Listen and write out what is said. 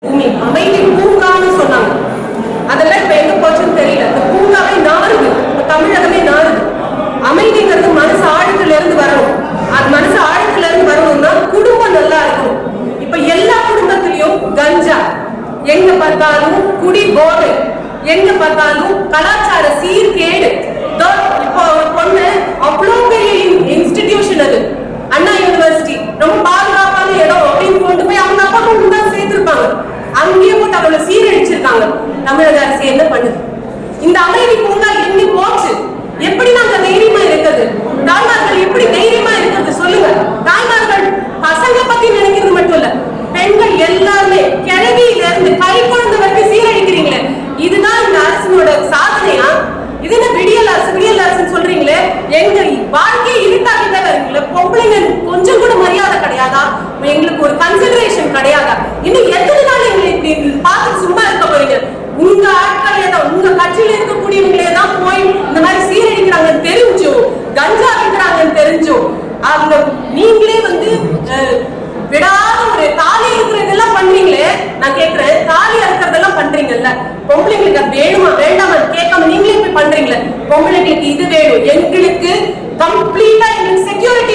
அமைதி பூங்கான்னு சொன்னாங்க. அதெல்லாம் இப்ப எங்க போச்சுன்னு தெரியல. இந்த பூங்காவே நாறுது, தமிழகமே நாறுது. அமைதிங்கிறது மனசு ஆழத்துல இருந்து வரணும். அது மனசு ஆழத்துல இருந்து வரணும்னா குடும்பம் நல்லா இருக்கணும். இப்ப எல்லா குடும்பத்திலயும் கஞ்சா, எங்க பார்த்தாலும் குடி போதை, எங்க பார்த்தாலும் கலாச்சார சீர்கேடு. இப்போ ஒரு பொண்ணு அவ்வளோ பெரிய இன்ஸ்டிடியூஷன், அது அண்ணா யூனிவர்சிட்டி, ரொம்ப பாதுகாப்பான இடம் அப்படின்னு கொண்டு போய் அவங்க அப்பா கொண்டு தான் சேர்த்திருப்பாங்க. அங்கேயே போட்டு அவளை சீரழிச்சிருக்காங்க. தமிழக அரசு என்ன பண்ணுது? இந்த அமைதி பூங்கா எண்ணி போச்சு. எப்படி நாங்க தைரியமா இருக்கிறது? தாய்மார்கள் எப்படி தைரியமா இருக்கிறது சொல்லுங்க. தாய்மார்கள் பசங்க பத்தி நினைக்கிறது மட்டும் இல்ல, பெண்கள் எல்லாருமே கிழவியில இருந்து கை குழந்தை வரைக்கும் சீரழிக்கிறீங்களே, இதுதான் இந்த அரசினோட சாதனையா? இது என்ன விடியல் அரசு விடியல் அரசுன்னு சொல்றீங்களே? எங்க வாழ்க்கையை இருட்டாக்கிட்டே வரீங்களே. பொம்பளைங்க கொஞ்சம் கூட மரியாதை கிடையாதா? எங்களுக்கு ஒரு கன்சிடரேஷன் கிடையாதா? இன்னும் எத்தனை நாள் எங்களை இப்படி பார்த்து சும்மா இருக்க போறீங்க? உங்க ஆட்களே தான், உங்க கட்சியில இருக்கக்கூடியவங்களே தான் போய் இந்த மாதிரி சீரழிக்கிறாங்கன்னு தெரிஞ்சோ, கஞ்சா விற்கிறாங்கன்னு தெரிஞ்சோ, அவங்க நீங்களே வந்து விடாத ஒரு தாலி இருக்கிறதெல்லாம் பண்றீங்களே. நான் கேட்கிறேன், தாலி இருக்கிறதெல்லாம் பண்றீங்கல்ல, பொம்பளைங்களுக்கு அது வேணுமா வேண்டாமா கேட்காம நீங்களே போய் பண்றீங்களே. பொம்பளைங்களுக்கு இது வேணும், எங்களுக்கு கம்ப்ளீட்டா எங்களுக்கு செக்யூரிட்டி